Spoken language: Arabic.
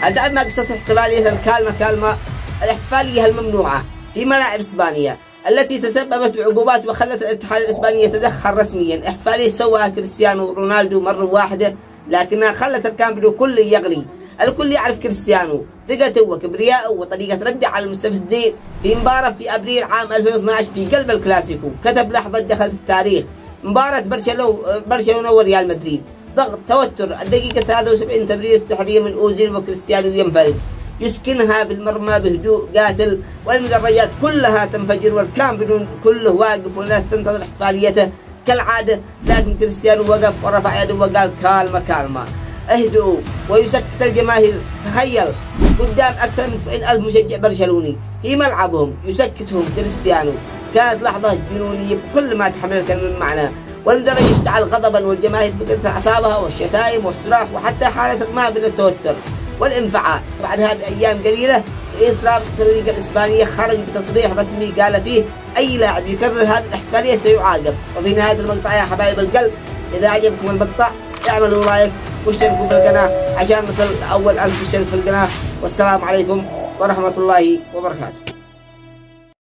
هل تعرف ما قصة احتفالية الكالما؟ الاحتفالية الممنوعة في ملاعب إسبانيا التي تسببت بعقوبات وخلت الاتحاد الإسباني يتدخل رسميا. احتفالية سواها كريستيانو رونالدو مرة واحدة، لكنها خلت الكامب نو كل يغلي. الكل يعرف كريستيانو، ثقته وكبرياءه وطريقة رده على المستفزين. في مباراة في أبريل عام 2012 في قلب الكلاسيكو كتب لحظة دخلت التاريخ: مباراة برشلونة وريال مدريد، ضغط، توتر، الدقيقة 73 تمريرة سحرية من أوزيل وكريستيانو ينفرد يسكنها في المرمى بهدوء قاتل، والمدرجات كلها تنفجر والكامب نو كله واقف والناس تنتظر احتفاليته كالعادة. لكن كريستيانو وقف ورفع يده وقال: كالما اهدؤوا، ويسكت الجماهير. تخيل قدام أكثر من 90,000 مشجع برشلوني في ملعبهم يسكتهم كريستيانو. كانت لحظة جنونية بكل ما تحملت من معنى، والمدرج اشتعل غضبا والجماهير فقدت أعصابها، والشتائم والصراخ وحتى حالة ما بين التوتر والانفعال. بعدها بأيام قليلة الإسلام الفريق الإسبانية خرج بتصريح رسمي قال فيه: أي لاعب يكرر هذه الاحتفالية سيعاقب. وفي نهاية المقطع يا حبايب القلب، إذا عجبكم المقطع اعملوا لايك واشتركوا في القناة عشان نصل أول 1000 مشترك في القناة. والسلام عليكم ورحمة الله وبركاته.